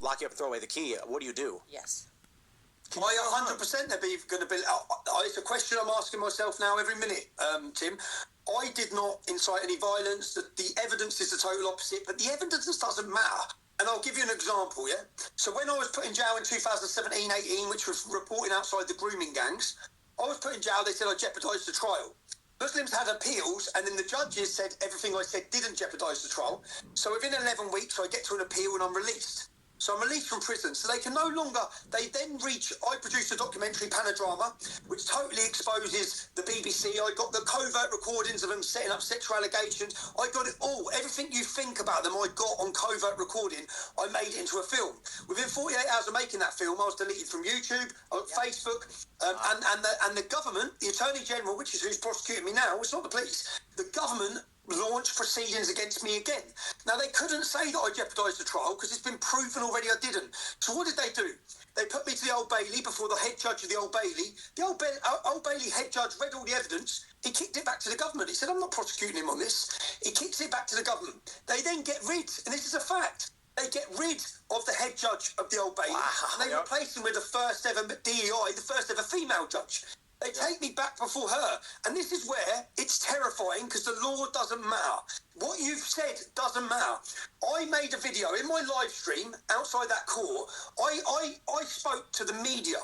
lock you up and throw away the key, what do you do? Yes. I 100% they're going to be. It's a question I'm asking myself now every minute, Tim. I did not incite any violence. The evidence is the total opposite, but the evidence doesn't matter. And I'll give you an example, yeah? So when I was put in jail in 2017-18, which was reporting outside the grooming gangs, I was put in jail, they said I jeopardised the trial. Muslims had appeals, and then the judges said everything I said didn't jeopardise the trial. So within 11 weeks, I get to an appeal and I'm released. So I'm released from prison. So they can no longer, they then reach, I produced a documentary, Panodrama, which totally exposes the BBC. I got the covert recordings of them setting up sexual allegations. I got it all. Everything you think about them, I got on covert recording. I made it into a film. Within 48 hours of making that film, I was deleted from YouTube, Facebook, and the government, the Attorney General, which is who's prosecuting me now, it's not the police, the government launched proceedings against me again. Now, they couldn't say that I jeopardised the trial because it's been proven already I didn't. So what did they do? They put me to the Old Bailey before the head judge of the Old Bailey. The Old Bailey head judge read all the evidence. He kicked it back to the government. He said, I'm not prosecuting him on this. He kicks it back to the government. They then get rid, and this is a fact, they get rid of the head judge of the Old Bailey. Wow, and they replace him with the first ever DEI, the first ever female judge. They take me back before her. And this is where it's terrifying because the law doesn't matter. What you've said doesn't matter. I made a video in my live stream outside that court. I spoke to the media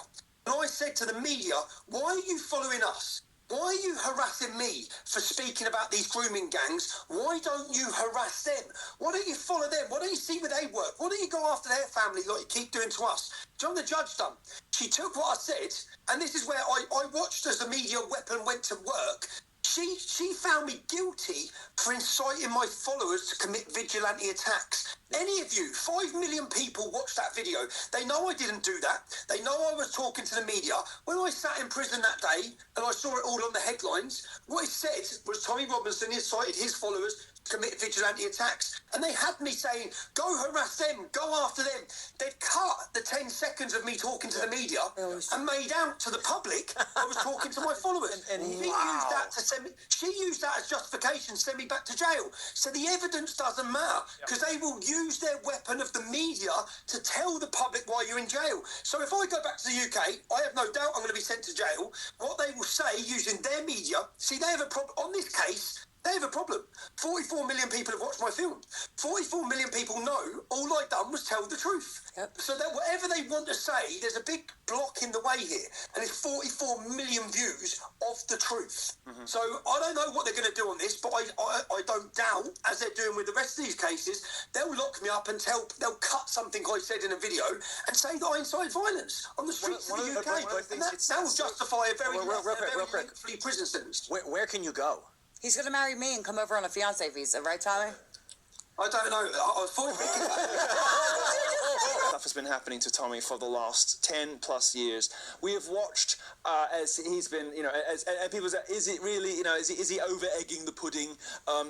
and I said to the media, why are you following us? Why are you harassing me for speaking about these grooming gangs? Why don't you harass them? Why don't you follow them? Why don't you see where they work? Why don't you go after their family like you keep doing to us? Do you know what the judge done? She took what I said, and this is where I watched as the media weapon went to work. She found me guilty for inciting my followers to commit vigilante attacks. Any of you, 5 million people watched that video. They know I didn't do that. They know I was talking to the media. When I sat in prison that day and I saw it all on the headlines, what it said was Tommy Robinson incited his followers to commit vigilante attacks. And they had me saying, go harass them, go after them. They'd cut the 10 seconds of me talking to the media and made out to the public I was talking to my followers. And she used that to send me, she used that as justification to send me back to jail. So the evidence doesn't matter because they will use their weapon of the media to tell the public why you're in jail. So if I go back to the UK, I have no doubt I'm going to be sent to jail. What they will say using their media, see, they have a problem on this case. They have a problem. 44 million people have watched my film. 44 million people know all I've done was tell the truth. Yep. So that whatever they want to say, there's a big block in the way here. And it's 44 million views of the truth. Mm-hmm. So I don't know what they're going to do on this, but I don't doubt, as they're doing with the rest of these cases, they'll lock me up and they'll cut something I said in a video and say that I incited violence on the streets of the UK. And that will justify a very lengthy prison sentence. Where can you go? He's going to marry me and come over on a fiancé visa, right, Tommy? I don't know. I thought Stuff has been happening to Tommy for the last 10 plus years. We have watched as he's been, as people say, is it really, is he over egging the pudding?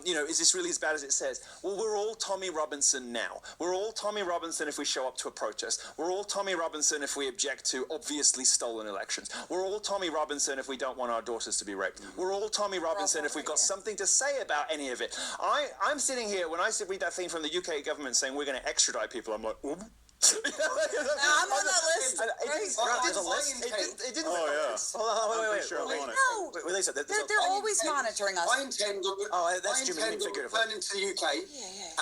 Is this really as bad as it says? Well, we're all Tommy Robinson now. We're all Tommy Robinson if we show up to a protest. We're all Tommy Robinson if we object to obviously stolen elections. We're all Tommy Robinson if we don't want our daughters to be raped. We're all Tommy Robinson if we've got something to say about any of it. I'm sitting here, when I read that thing from the UK government saying we're going to extradite people, I'm like, ooh. I'm on that list. It didn't. Oh yeah. Wait. No. They're always monitoring us. I intend on returning to the UK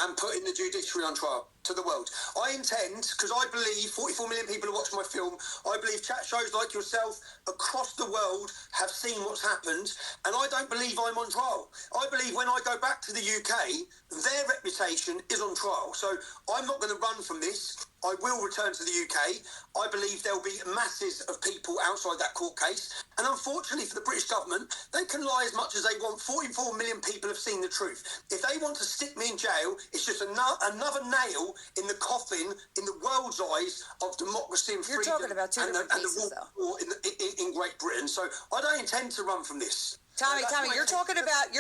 and putting the judiciary on trial to the world. I intend, because I believe 44 million people have watched my film. I believe chat shows like yourself across the world have seen what's happened, and I don't believe I'm on trial. I believe when I go back to the UK, their reputation is on trial. So I'm not going to run from this. I will return to the UK. I believe there'll be masses of people outside that court case. And unfortunately for the British government, they can lie as much as they want. 44 million people have seen the truth. If they want to stick me in jail, it's just another nail in the coffin in the world's eyes of democracy and freedom. You're talking about two different cases, though. In Great Britain. So I don't intend to run from this. Tommy, you're talking about